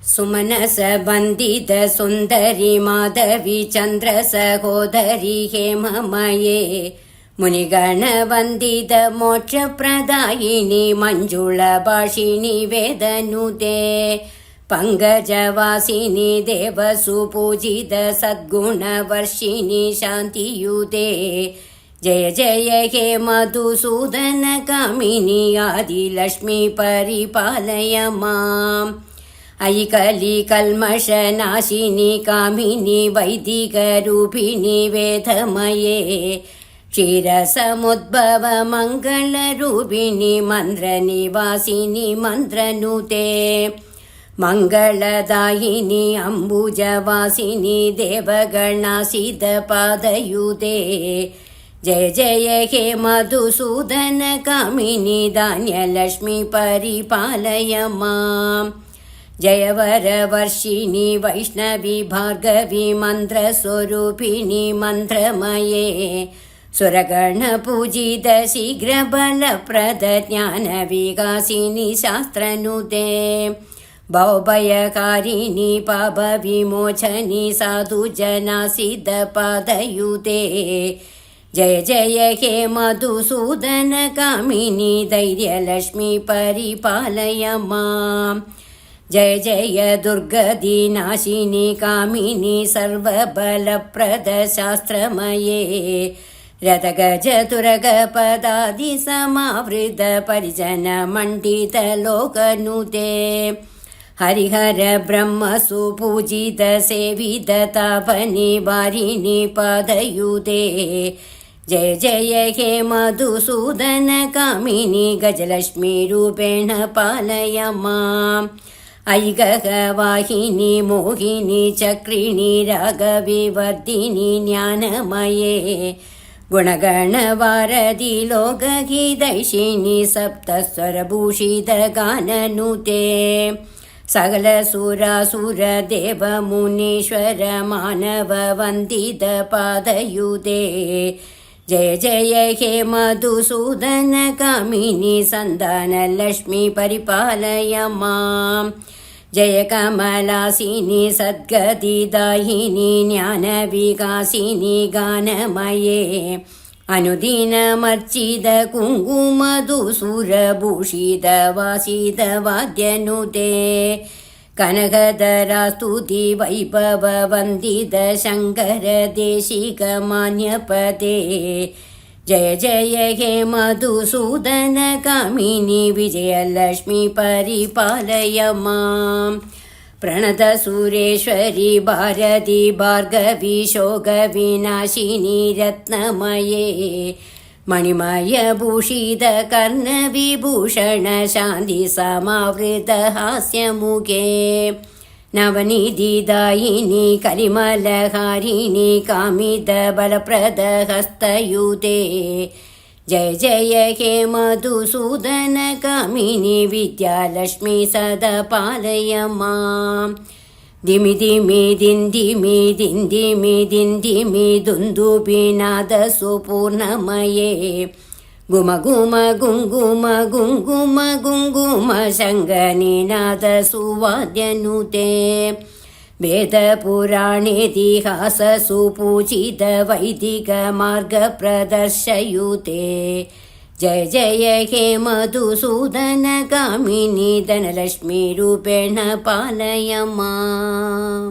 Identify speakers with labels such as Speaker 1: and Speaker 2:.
Speaker 1: सुमनस बन्दित सुन्दरी माधवी चन्द्र सहोदरी हेममये मुनिगणवन्दित मोक्षप्रदायिनी मञ्जुळभाषिणी वेदनुते पङ्कजवासिनी देवसुपूजित सद्गुणवर्षिणी शान्तियुते जय जय हे मधुसूदन कामिनी आदिलक्ष्मी परिपालय माम् अयि कलि कल्मषनाशिनी कामिनी वैदिकरूपिणी वेदमये क्षीरसमुद्भव मङ्गलरूपिणी मन्त्रनिवासिनी मन्त्रनुते मङ्गलदायिनी अम्बुजवासिनी देवगणासितपादयुते जय जय हे मधुसूदन कामिनी धान्यलक्ष्मी परिपालय माम् जय वरवर्षिणी वैष्णवी भार्गवी मन्त्रस्वरूपिणी मन्त्रमये सुरगणपूजित शीघ्रबलप्रद ज्ञानविकासिनी शास्त्रनुते भवभयकारिणी पापविमोचनी साधुजनासितपादयुते जय जय हे मधुसूदन कामिनी धैर्यलक्ष्मी परिपालय माम् जय जय दुर्गतिनाशिनी कामिनी सर्वबलप्रद शास्त्रमये रथगजतुरगपदादिसमावृत परिजनमण्डितलोकनुते हरिहर ब्रह्मसुपूजित सेवित तापनिवारिणी पादयुते जय जय हे मधुसूदन कामिनी गजलक्ष्मी रूपेण पालय माम् ऐकवाहिनी मोहिनी चक्रिणी रागविवर्धिनी ज्ञानमये गुणगणवारधि लोकहितैषिणी सप्तस्वरभूषित गाननुते सकलसुरासुर देवमुनीश्वर मानव वन्दित पादयुते जय जय हे मधुसूदन कामिनी सन्तानलक्ष्मी परिपालय माम् जय कमलासिनी सद्गतिदायिनी ज्ञानविकासिनी गानमये अनुदिनमर्चित कुङ्कुमधूसुरभूषित वासित वाद्यनुते कनकधरास्तुति वैभव वन्दित शङ्कर देशिक मान्यपते जय जय हे मधुसूदन कामिनी विजयलक्ष्मी परिपालय माम् प्रणतसुरेश्वरी भारती भार्गवी शोकविनाशिनी रत्नमये मणिमयभूषित कर्णविभूषण शान्तिसमावृत हास्यमुखे नवनिधिदायिनी कलिमलहारिणी कामितबलप्रद हस्तयुते जय जय हे मधुसूदन कामिनी विद्यालक्ष्मी सदा पालय माम् धिमि धिमि दिन्धिमि दिन्धिमि दिन्धिमि दुन्दुभिनादसुपूर्णमये गुम गुम गुङ्गुम गुङ्गुम गुङ्गुम शङ्खनिनादसुवाद्यनुते वेदपुराणेतिहाससुपूजित वैदिकमार्गप्रदर्शयुते जय जय हे मधुसूदन कामिनी धनलक्ष्मी रूपेण पालय माम्।